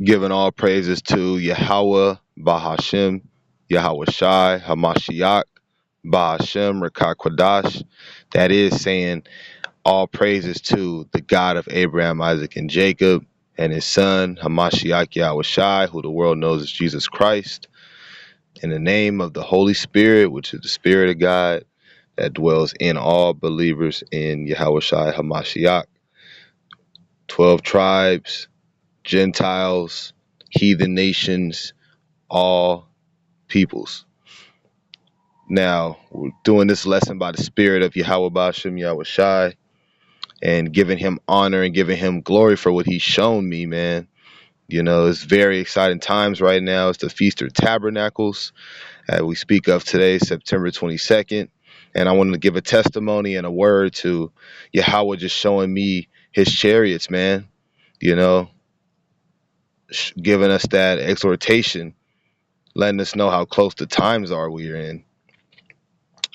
Giving all praises to Yahweh, Bahashem, Yahweh Shai, Hamashiach, Bahashem, Rakah Kwadash. That is saying all praises to the God of Abraham, Isaac, and Jacob, and his son, Hamashiach Yahweh Shai, who the world knows as Jesus Christ, in the name of the Holy Spirit, which is the Spirit of God that dwells in all believers in Yahweh Shai Hamashiach. 12 tribes, Gentiles, heathen nations, all peoples. Now, we're doing this lesson by the Spirit of Yahweh Bashem, Yahweh Shai, and giving him honor and giving him glory for what he's shown me, man. You know, it's very exciting times right now. It's the Feast of Tabernacles that we speak of today, September 22nd. And I wanted to give a testimony and a word to Yahweh just showing me his chariots, man. You know, giving us that exhortation, letting us know how close the times are we're in.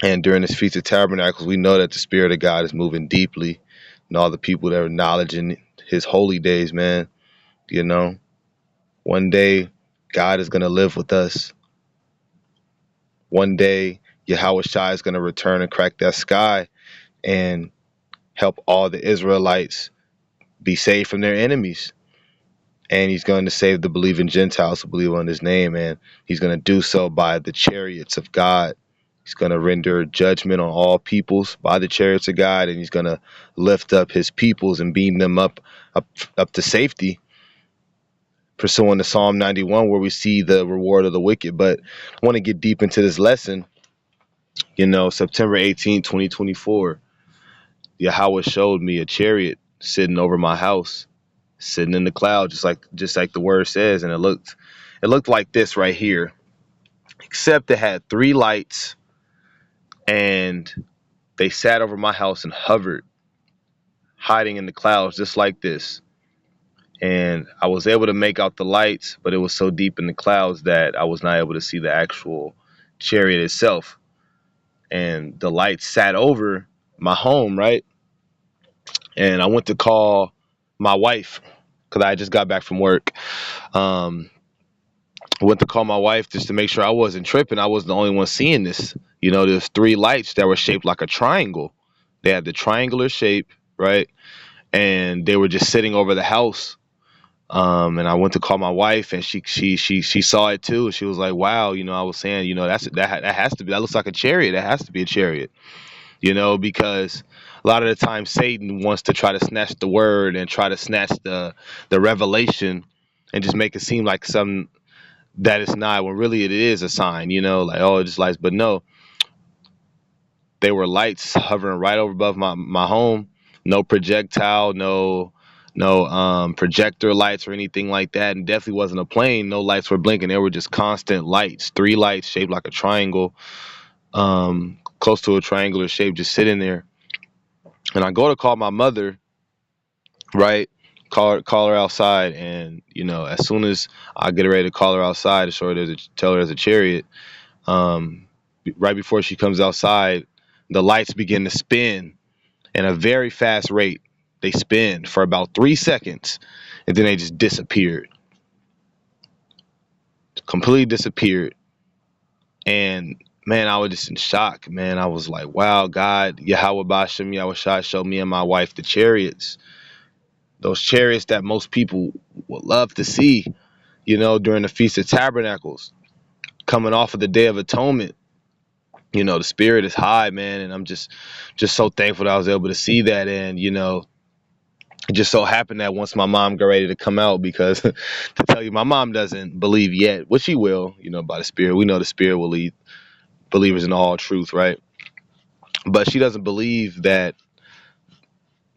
And during this Feast of Tabernacles, we know that the Spirit of God is moving deeply, and all the people that are acknowledging his holy days, man. You know, one day God is going to live with us. One day Yahweh Shai is going to return and crack that sky and help all the Israelites be saved from their enemies. And he's going to save the believing Gentiles who believe on his name, and he's going to do so by the chariots of God. He's going to render judgment on all peoples by the chariots of God, and he's going to lift up his peoples and beam them up to safety, pursuing the Psalm 91 where we see the reward of the wicked. But I want to get deep into this lesson. You know, September 18, 2024, Yahweh showed me a chariot sitting over my house, sitting in the cloud, just like the word says, and it looked like this right here, except it had three lights, and they sat over my house and hovered, hiding in the clouds just like this. And I was able to make out the lights, but it was so deep in the clouds that I was not able to see the actual chariot itself. And the lights sat over my home, right? And I went to call my wife because I just got back from work. I went to call my wife just to make sure I wasn't tripping. I wasn't the only one seeing this. You know, there's three lights that were shaped like a triangle. They had the triangular shape, right? And they were just sitting over the house. And I went to call my wife, and she saw it too. She was like, "Wow, you know," I was saying, you know, that has to be, that looks like a chariot. That has to be a chariot, you know, because a lot of the time Satan wants to try to snatch the word and try to snatch the revelation and just make it seem like something that it's not, when really it is a sign, you know, like, oh, it just lights. But no, they were lights hovering right over above my home. No projectile, no projector lights or anything like that, and definitely wasn't a plane. No lights were blinking. They were just constant lights, three lights shaped like a triangle, close to a triangular shape, just sitting there. And I go to call my mother, right? Call her outside, and you know, as soon as I get ready to call her outside to show her tell her there's a chariot, right before she comes outside, the lights begin to spin at a very fast rate. They spin for about 3 seconds, and then they just disappeared, completely disappeared. And man, I was just in shock, man. I was like, wow, God, Yahweh Bashem, Yahweh Shai, showed me and my wife the chariots. Those chariots that most people would love to see, you know, during the Feast of Tabernacles, coming off of the Day of Atonement. You know, the spirit is high, man, and I'm just so thankful that I was able to see that. And you know, it just so happened that once my mom got ready to come out, because to tell you, my mom doesn't believe yet, which she will, you know, by the Spirit. We know the Spirit will lead believers in all truth, right? But she doesn't believe that.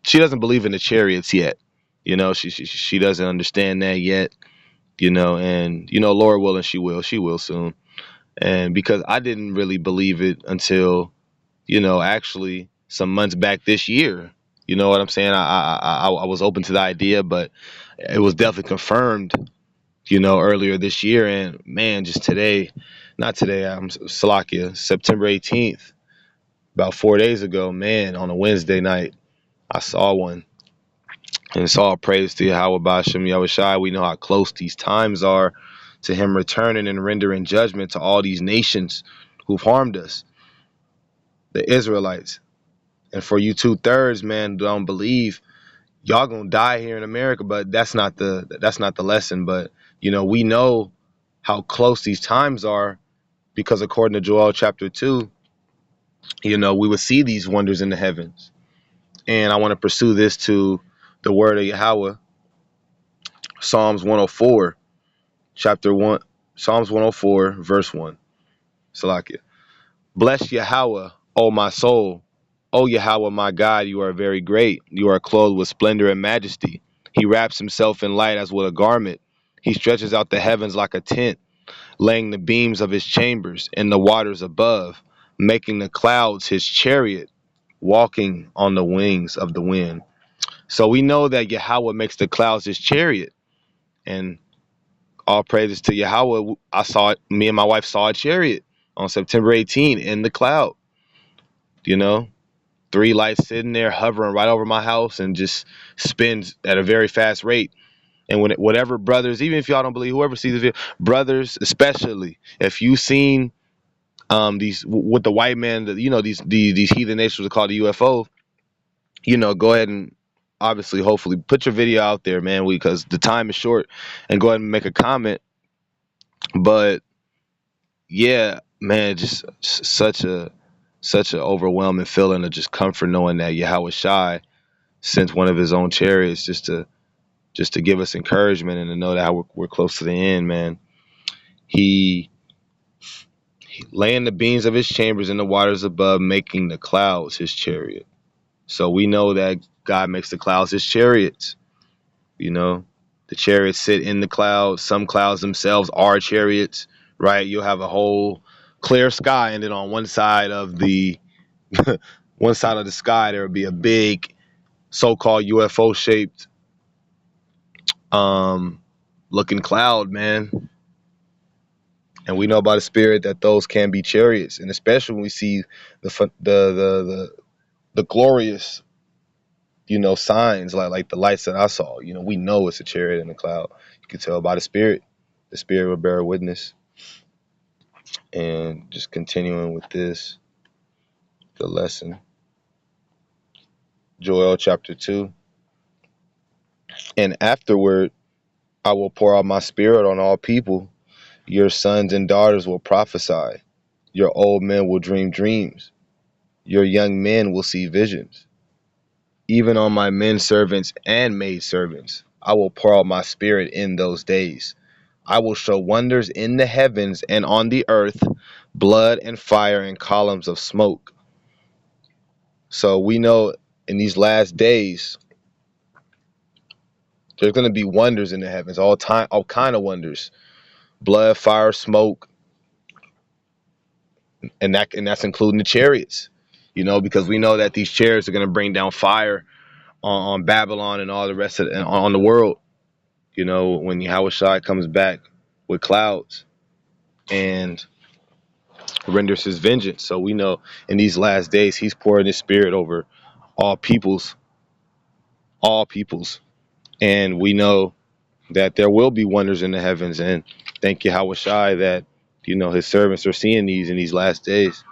She doesn't believe in the chariots yet. You know, she doesn't understand that yet. You know, and you know, Lord willing, she will. She will soon. And because I didn't really believe it until, you know, actually some months back this year. You know what I'm saying? I was open to the idea, but it was definitely confirmed, you know, earlier this year. And man, just today, not today, I'm Salakia, September 18th, about 4 days ago, man, on a Wednesday night, I saw one. And it's all praise to Yahweh Bashem Yahushai. We know how close these times are to him returning and rendering judgment to all these nations who've harmed us, the Israelites. And for you 2/3, man, don't believe, y'all gonna die here in America, but that's not the lesson. But we know how close these times are because according to Joel chapter 2, we would see these wonders in the heavens. And I want to pursue this to the word of Yahweh, Psalms 104, chapter 1, Psalms 104, verse 1. Salakia. Bless Yahweh, O my soul. O Yahweh, my God, you are very great. You are clothed with splendor and majesty. He wraps himself in light as with a garment. He stretches out the heavens like a tent, laying the beams of his chambers in the waters above, making the clouds his chariot, walking on the wings of the wind. So we know that Yahweh makes the clouds his chariot. And all praises to Yahweh. Me and my wife saw a chariot on September 18 in the cloud. 3 lights sitting there hovering right over my house and just spins at a very fast rate. And whatever brothers, even if y'all don't believe, whoever sees the video, brothers especially, if you seen these with the white man, these heathen nations are called the UFO, go ahead and obviously, hopefully, put your video out there, man, because the time is short, and go ahead and make a comment. But yeah, man, just such a overwhelming feeling of just comfort knowing that Yahweh Shai sent one of his own chariots just to give us encouragement and to know that we're close to the end, man. He laying the beams of his chambers in the waters above, making the clouds his chariot. So we know that God makes the clouds his chariots. The chariots sit in the clouds. Some clouds themselves are chariots, right? You'll have a whole clear sky, and then on one side of the sky there will be a big so-called UFO shaped looking cloud, man. And we know by the spirit that those can be chariots, and especially when we see the glorious signs like the lights that I saw. We know it's a chariot in the cloud. You can tell by the spirit. The spirit will bear witness. And just continuing with the lesson, Joel chapter 2. And afterward I will pour out my spirit on all people. Your sons and daughters will prophesy. Your old men will dream dreams. Your young men will see visions. Even on my men servants and maid servants I will pour out my spirit in those days. I will show wonders in the heavens and on the earth, blood and fire and columns of smoke. So we know in these last days there's going to be wonders in the heavens, all kind of wonders, blood, fire, smoke, and that's including the chariots. Because we know that these chariots are going to bring down fire on Babylon and all the rest of on the world. When Yahweh Shai comes back with clouds and renders his vengeance. So we know in these last days he's pouring his spirit over all peoples, and we know that there will be wonders in the heavens. And thank Yahweh Shai that his servants are seeing these in these last days,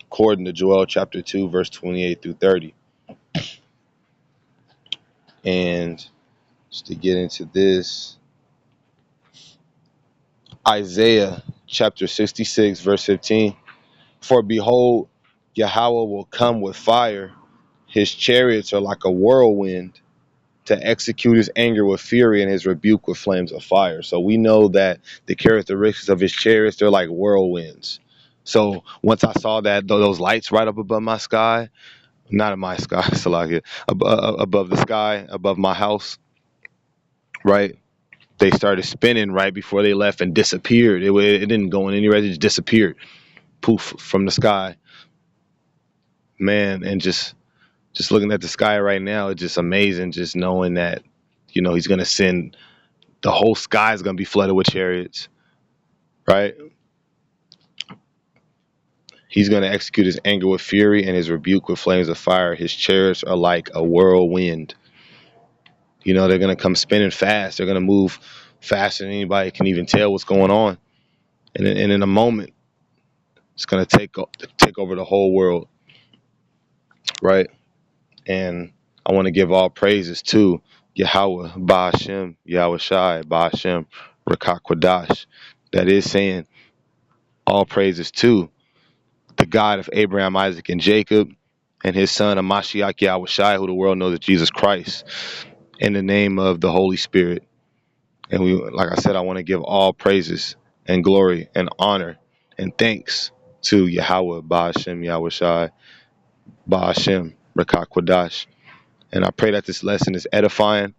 according to Joel chapter 2 verse 28 through 30. And just to get into this, Isaiah chapter 66 verse 15. For behold, Yahweh will come with fire. His chariots are like a whirlwind, to execute his anger with fury and his rebuke with flames of fire. So we know that the characteristics of his chariots, they're like whirlwinds. So once I saw that those lights right up above my sky, not in my sky, Salakia, above the sky, above my house, right? They started spinning right before they left and disappeared. It didn't go in anywhere. It just disappeared, poof, from the sky, man. And just looking at the sky right now, it's just amazing. Just knowing that, he's gonna send the whole sky is gonna be flooded with chariots, right? He's going to execute his anger with fury and his rebuke with flames of fire. His chariots are like a whirlwind. You know, they're going to come spinning fast. They're going to move faster than anybody can even tell what's going on. And in a moment, it's going to take over the whole world, right? And I want to give all praises to Yahweh, Ba'ashem, Yahweh Shai, Ba'ashem, 𝤉𤄏𤄏. That is saying all praises to the God of Abraham, Isaac, and Jacob, and his son, Hamashiach Yahweh Shai, who the world knows as Jesus Christ, in the name of the Holy Spirit. And we, like I said, I want to give all praises and glory and honor and thanks to Yahweh, Ba'ashem, Yahweh Shai, Ba'ashem, 𝤉𤄏𤄏. And I pray that this lesson is edifying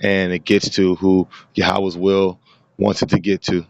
and it gets to who Yahweh's will wants it to get to.